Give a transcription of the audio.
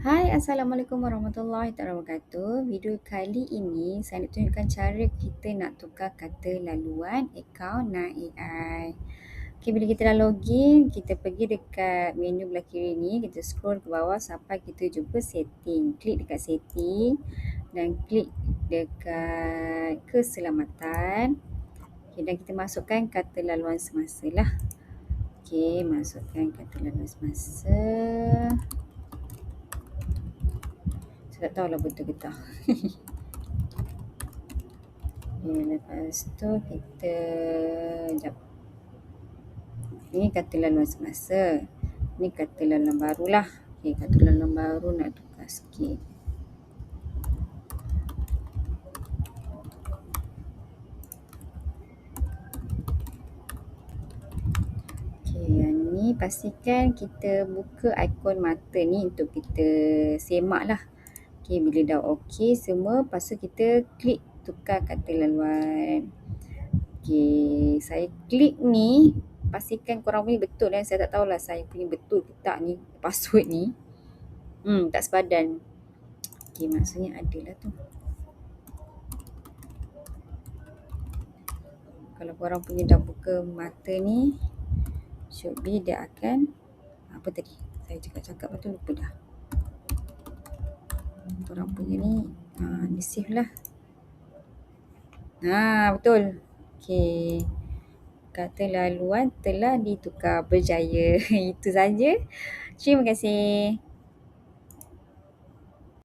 Hai, Assalamualaikum warahmatullahi wabarakatuh. Video kali ini saya nak tunjukkan cara kita nak tukar kata laluan akaun Nine AI. Okay, bila kita dah login, kita pergi dekat menu belah kiri ni, kita scroll ke bawah sampai kita jumpa setting. Klik dekat setting dan klik dekat keselamatan. Okay, dan kita masukkan kata laluan semasa lah. Okay, masukkan kata laluan semasa. Saya tak tahulah betul ke tak. Lepas tu kita jap. Ni kata laluan semasa. Ni kata laluan barulah. Okay, kata laluan baru nak tukar sikit. Okay, yang ni pastikan kita buka ikon mata ni untuk kita semak lah. Okay, bila dah okey semua, lepas tu kita klik tukar kata laluan. Okay, saya klik ni, pastikan korang punya betul kan. Saya tak tahulah saya punya betul ke tak ni password ni. Tak sepadan. Okay, maksudnya adalah tu. Kalau korang punya dah buka mata ni, should be dia akan, apa tadi? Saya cakap-cakap lepas tu lupa dah. Korang punya ni, ni save lah. Betul. Okay. Kata laluan telah ditukar berjaya. Itu saja. Terima kasih.